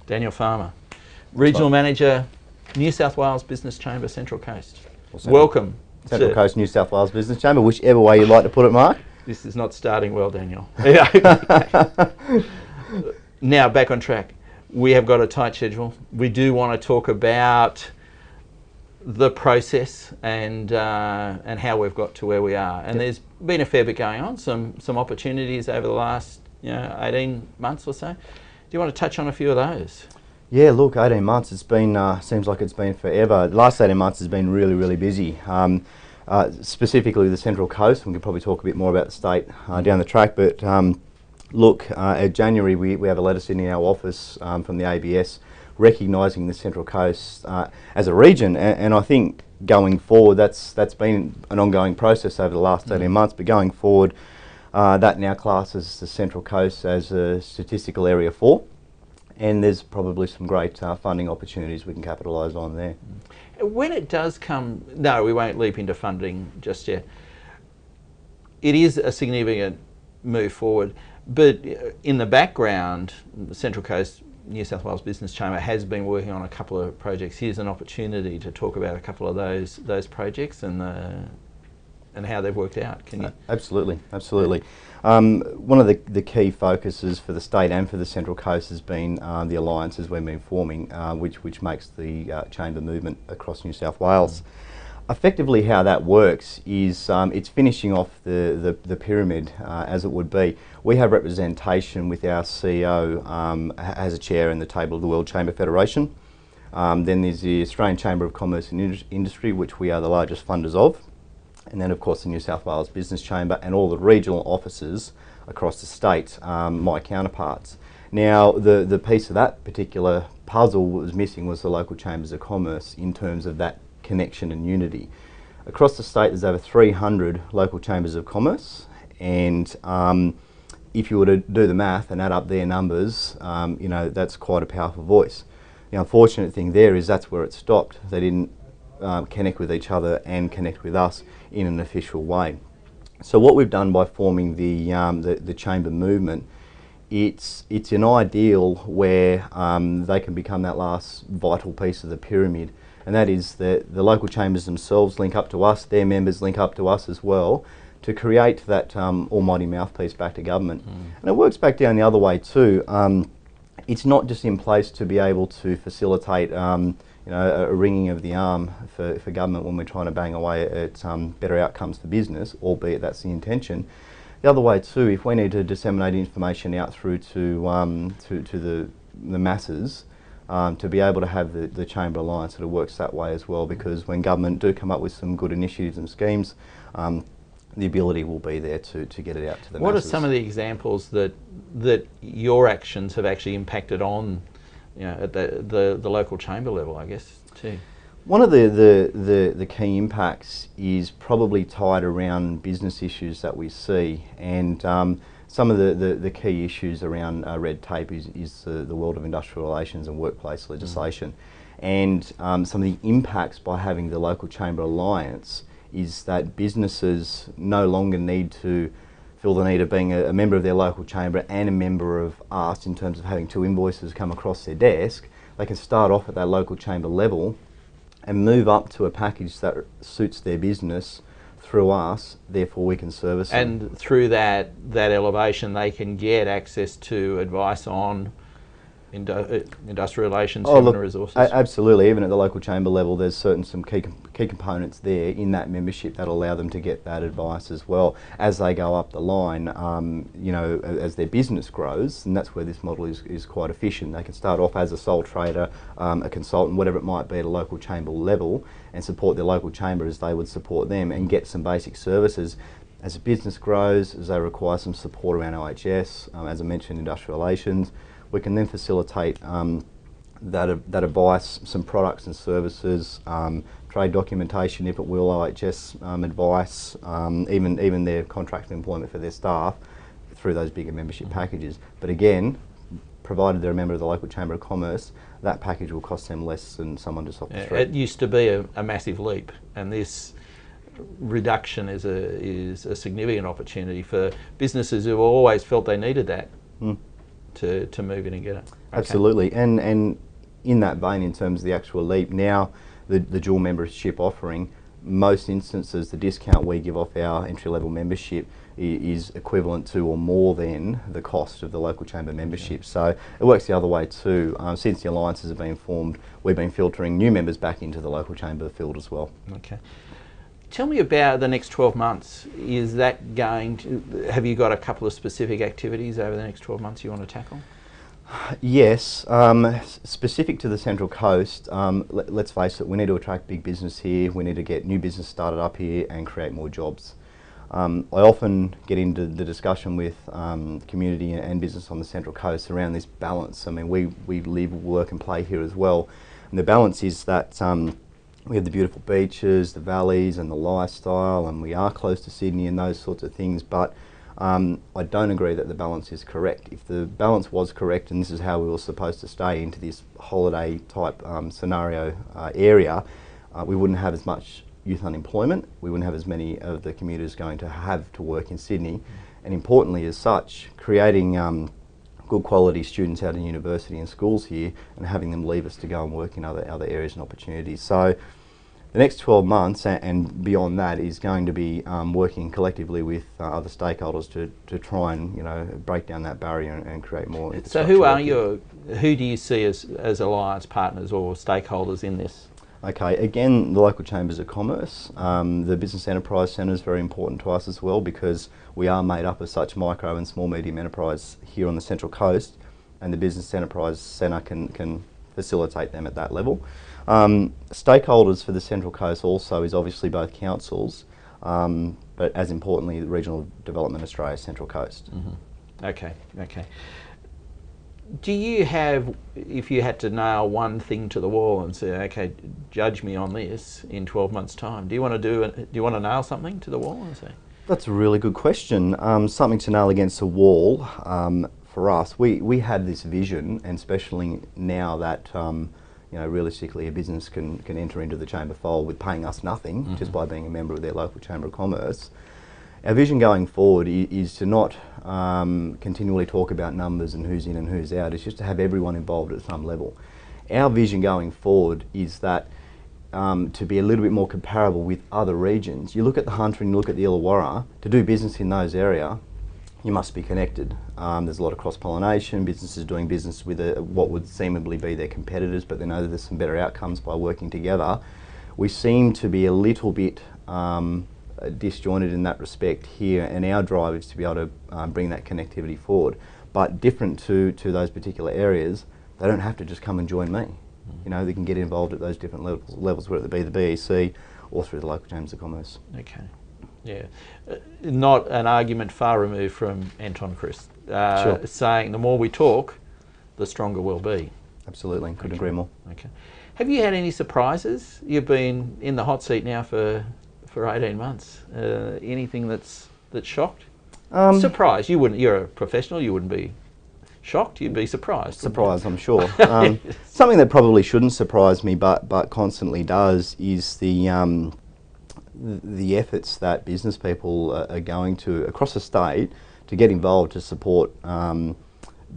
Daniel Farmer, Regional Manager, New South Wales Business Chamber, Central Coast. Well, Welcome. Central Coast, New South Wales Business Chamber, whichever way you'd like to put it, Mark. This is not starting well, Daniel. Now, back on track. We have got a tight schedule. We do want to talk about the process and how we've got to where we are. And there's been a fair bit going on, some opportunities over the last 18 months or so. Do you want to touch on a few of those? Yeah, look, 18 months, it's been, seems like it's been forever. The last 18 months has been really, really busy. Specifically the Central Coast, we could probably talk a bit more about the state down the track, but look, at January we have a letter sitting in our office from the ABS recognising the Central Coast as a region, and I think going forward that's been an ongoing process over the last 18 months, but going forward that now classes the Central Coast as a statistical area 4, and there's probably some great funding opportunities we can capitalise on there. When it does come, no, we won't leap into funding just yet. It is a significant move forward, but in the background, the Central Coast New South Wales Business Chamber has been working on a couple of projects. Here's an opportunity to talk about a couple of those projects and how they've worked out. Can you? Absolutely, absolutely. One of the key focuses for the state and for the Central Coast has been the alliances we've been forming, which makes the chamber movement across New South Wales. Effectively how that works is it's finishing off the pyramid as it would be. We have representation with our CEO as a chair in the table of the World Chamber Federation. Then there's the Australian Chamber of Commerce and Industry, which we are the largest funders of. And then of course the New South Wales Business Chamber and all the regional offices across the state, my counterparts. Now the piece of that particular puzzle that was missing was the local chambers of commerce in terms of that connection and unity. Across the state there's over 300 local chambers of commerce, and if you were to do the math and add up their numbers, you know, that's quite a powerful voice. The unfortunate thing there is that's where it stopped. They didn't connect with each other and connect with us in an official way. So what we've done by forming the chamber movement, it's an ideal where they can become that last vital piece of the pyramid, and that is that the local chambers themselves link up to us, their members link up to us as well, to create that almighty mouthpiece back to government. And it works back down the other way too. It's not just in place to be able to facilitate you know, a ringing of the arm for government when we're trying to bang away at better outcomes for business, albeit that's the intention. The other way too, if we need to disseminate information out through to the masses, to be able to have the Chamber Alliance, it works that way as well, because when government do come up with some good initiatives and schemes, the ability will be there to get it out to the masses. What are some of the examples that your actions have actually impacted on, you know, at the local chamber level, I guess, too? One of the key impacts is probably tied around business issues that we see, and some of the key issues around red tape is the world of industrial relations and workplace legislation. And some of the impacts by having the local chamber alliance is that businesses no longer need to feel the need of being a member of their local chamber and a member of us in terms of having two invoices come across their desk. They can start off at that local chamber level and move up to a package that suits their business through us, therefore we can service them. And through that elevation they can get access to advice on industrial relations, human resources. Absolutely, even at the local chamber level there's some key components there in that membership that allow them to get that advice as well as they go up the line, you know, as their business grows, and that's where this model is quite efficient. They can start off as a sole trader, a consultant, whatever it might be at a local chamber level, and support their local chamber as they would support them and get some basic services. As a business grows, as they require some support around OHS, as I mentioned, industrial relations, we can then facilitate that advice, some products and services, trade documentation if it will, OHS advice, even their contract employment for their staff through those bigger membership packages. But again, provided they're a member of the local Chamber of Commerce, that package will cost them less than someone just off the street. It used to be a massive leap, and this reduction is a significant opportunity for businesses who always felt they needed that. To move in and get it. Absolutely, and in that vein, in terms of the actual leap, now the dual membership offering, most instances the discount we give off our entry-level membership is equivalent to or more than the cost of the local chamber membership. So it works the other way too. Since the alliances have been formed, we've been filtering new members back into the local chamber field as well. Okay. Tell me about the next 12 months. Is that going to, have you got a couple of specific activities over the next 12 months you want to tackle? Yes, specific to the Central Coast, let's face it, we need to attract big business here, we need to get new business started up here and create more jobs. I often get into the discussion with community and business on the Central Coast around this balance. I mean, we live, work and play here as well, and the balance is that we have the beautiful beaches, the valleys and the lifestyle, and we are close to Sydney and those sorts of things, but I don't agree that the balance is correct. If the balance was correct and this is how we were supposed to stay into this holiday type scenario area, we wouldn't have as much youth unemployment, we wouldn't have as many of the commuters going to have to work in Sydney, and importantly as such, creating good quality students out in university and schools here and having them leave us to go and work in other areas and opportunities. So the next 12 months and beyond that is going to be working collectively with other stakeholders to try and break down that barrier and create more infrastructure. So who do you see as alliance partners or stakeholders in this? Okay, again, the local chambers of commerce. The business enterprise centre is very important to us as well because we are made up of such micro and small medium enterprise here on the Central Coast, and the business enterprise centre can facilitate them at that level. Stakeholders for the Central Coast also is obviously both councils, but as importantly the Regional Development Australia Central Coast. Mm-hmm. Okay. Do you have, if you had to nail one thing to the wall and say, okay, judge me on this in 12 months' time, do you want to nail something to the wall and say? That's a really good question. Something to nail against the wall for us. We had this vision, and especially now that realistically a business can enter into the chamber fold with paying us nothing just by being a member of their local chamber of commerce. Our vision going forward is to not continually talk about numbers and who's in and who's out. It's just to have everyone involved at some level. Our vision going forward is that to be a little bit more comparable with other regions. You look at the Hunter and you look at the Illawarra, to do business in those areas, you must be connected. There's a lot of cross-pollination, businesses doing business with what would seemingly be their competitors, but they know that there's some better outcomes by working together. We seem to be a little bit disjointed in that respect here, and our drive is to be able to bring that connectivity forward. But different to those particular areas, they don't have to just come and join me. They can get involved at those different levels, whether it be the BiUC or through the local chambers of commerce. Okay. Yeah, not an argument far removed from Anton Christ, Sure. saying the more we talk, the stronger we'll be. Absolutely, couldn't agree more. Okay. Have you had any surprises? You've been in the hot seat now for 18 months. Anything that's shocked? Surprised? You wouldn't. You're a professional. You wouldn't be shocked. You'd be surprised. Surprised, I'm sure. Something that probably shouldn't surprise me, but constantly does, is the efforts that business people are going to across the state to get involved to support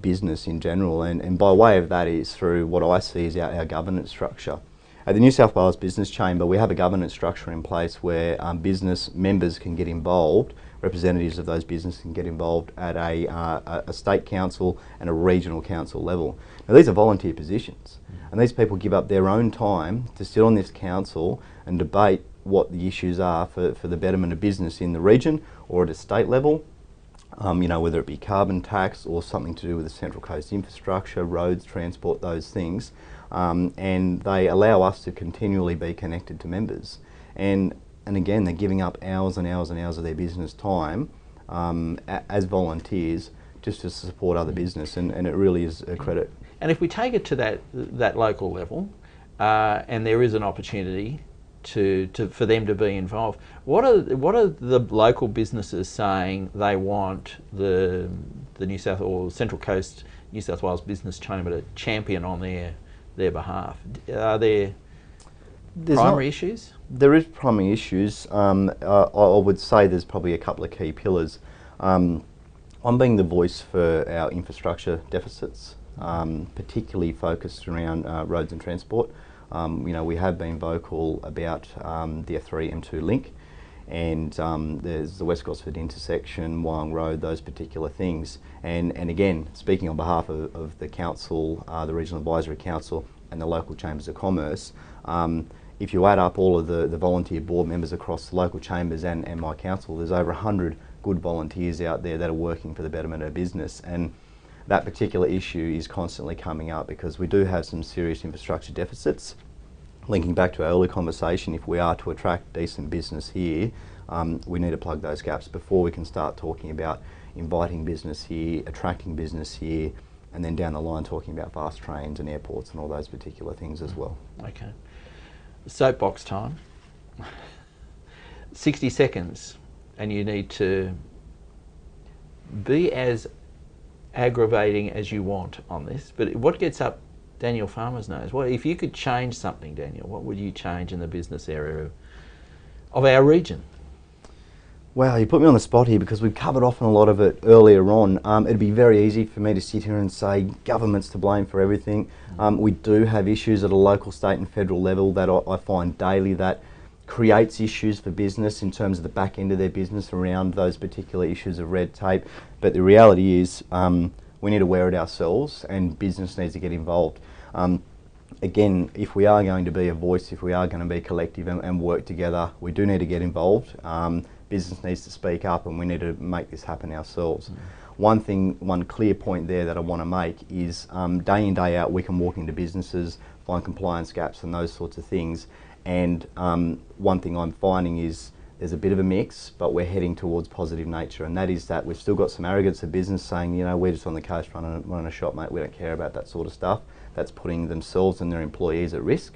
business in general, and by way of that is through what I see as our governance structure. At the New South Wales Business Chamber, we have a governance structure in place where business members can get involved, representatives of those businesses can get involved at a state council and a regional council level. Now these are volunteer positions, and these people give up their own time to sit on this council and debate what the issues are for the betterment of business in the region or at a state level, whether it be carbon tax or something to do with the Central Coast infrastructure, roads, transport, those things. And they allow us to continually be connected to members. And again, they're giving up hours and hours and hours of their business time as volunteers just to support other business, and it really is a credit. And if we take it to that local level, and there is an opportunity for them to be involved, what are the local businesses saying they want the New South or Central Coast New South Wales Business Chamber to champion on their behalf? Are there primary issues? There is primary issues. I would say there's probably a couple of key pillars. I'm being the voice for our infrastructure deficits. particularly focused around roads and transport. We have been vocal about the F3 M2 link, and there's the West Gosford intersection, Wyong Road, those particular things. And again, speaking on behalf of the council, the Regional Advisory Council and the local chambers of commerce, if you add up all of the volunteer board members across the local chambers and my council, there's over 100 good volunteers out there that are working for the betterment of business. And that particular issue is constantly coming up because we do have some serious infrastructure deficits. Linking back to our earlier conversation, if we are to attract decent business here, we need to plug those gaps before we can start talking about inviting business here, attracting business here, and then down the line talking about fast trains and airports and all those particular things as well. Okay. Soapbox time. 60 seconds, and you need to be as aggravating as you want on this, but what gets up Daniel Farmer's nose? What if you could change something, Daniel? What would you change in the business area of our region? Well, you put me on the spot here because we've covered off on a lot of it earlier on. It'd be very easy for me to sit here and say government's to blame for everything. We do have issues at a local, state and federal level that I find daily that creates issues for business in terms of the back end of their business around those particular issues of red tape. But the reality is we need to wear it ourselves and business needs to get involved. Again, if we are going to be a voice, if we are going to be collective and work together, we do need to get involved. Business needs to speak up and we need to make this happen ourselves. One clear point there that I want to make is day in, day out, we can walk into businesses, find compliance gaps and those sorts of things. And one thing I'm finding is there's a bit of a mix, but we're heading towards positive nature, and that is that we've still got some arrogance of business saying, we're just on the coast running a shop, mate, we don't care about that sort of stuff. That's putting themselves and their employees at risk.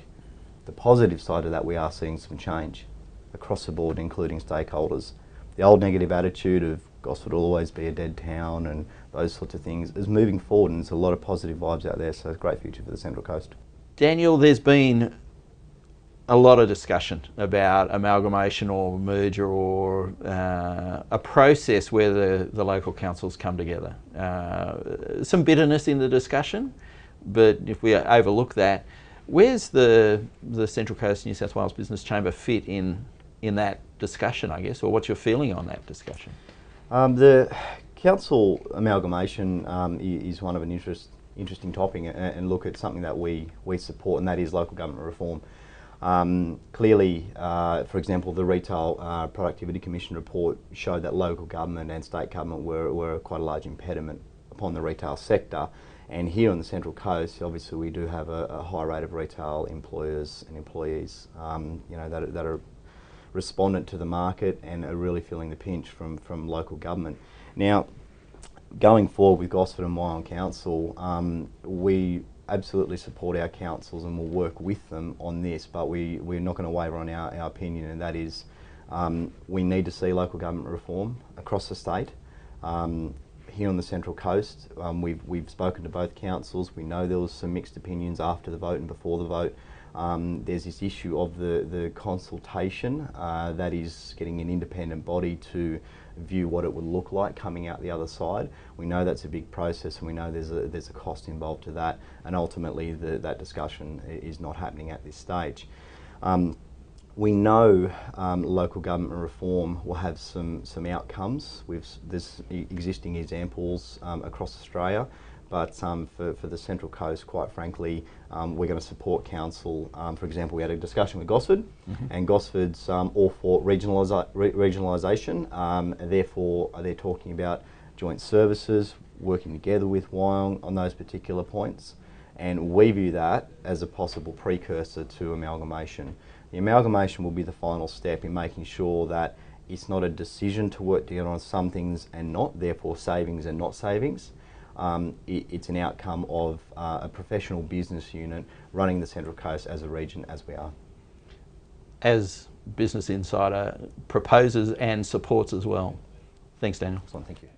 The positive side of that, we are seeing some change across the board, including stakeholders. The old negative attitude of Gosford will always be a dead town and those sorts of things is moving forward, and there's a lot of positive vibes out there, so it's a great future for the Central Coast. Daniel, there's been a lot of discussion about amalgamation or merger or a process where the local councils come together. Some bitterness in the discussion, but if we overlook that, where's the Central Coast New South Wales Business Chamber fit in that discussion, I guess, or what's your feeling on that discussion? The council amalgamation is one of an interesting topic, and look, it's something that we support, and that is local government reform. Clearly, for example, the Retail Productivity Commission report showed that local government and state government were quite a large impediment upon the retail sector. And here on the Central Coast, obviously we do have a high rate of retail employers and employees that are respondent to the market and are really feeling the pinch from local government. Now, going forward with Gosford and Wyong Council, we absolutely support our councils and will work with them on this, but we're not going to waver on our opinion, and that is we need to see local government reform across the state. Here on the Central Coast, we've spoken to both councils. We know there was some mixed opinions after the vote and before the vote. There's this issue of the consultation that is getting an independent body to view what it would look like coming out the other side. We know that's a big process, and we know there's a cost involved to that, and ultimately that discussion is not happening at this stage. We know local government reform will have some outcomes. There's existing examples across Australia, but for the Central Coast, quite frankly, we're going to support council. For example, we had a discussion with Gosford, and Gosford's all for regionalisation. Therefore, they're talking about joint services, working together with Wyong on those particular points, and we view that as a possible precursor to amalgamation. The amalgamation will be the final step in making sure that it's not a decision to work together on some things and not, therefore savings and not savings. It's an outcome of a professional business unit running the Central Coast as a region, as we are. As Business Insider proposes and supports as well. Thanks, Daniel. Excellent, thank you.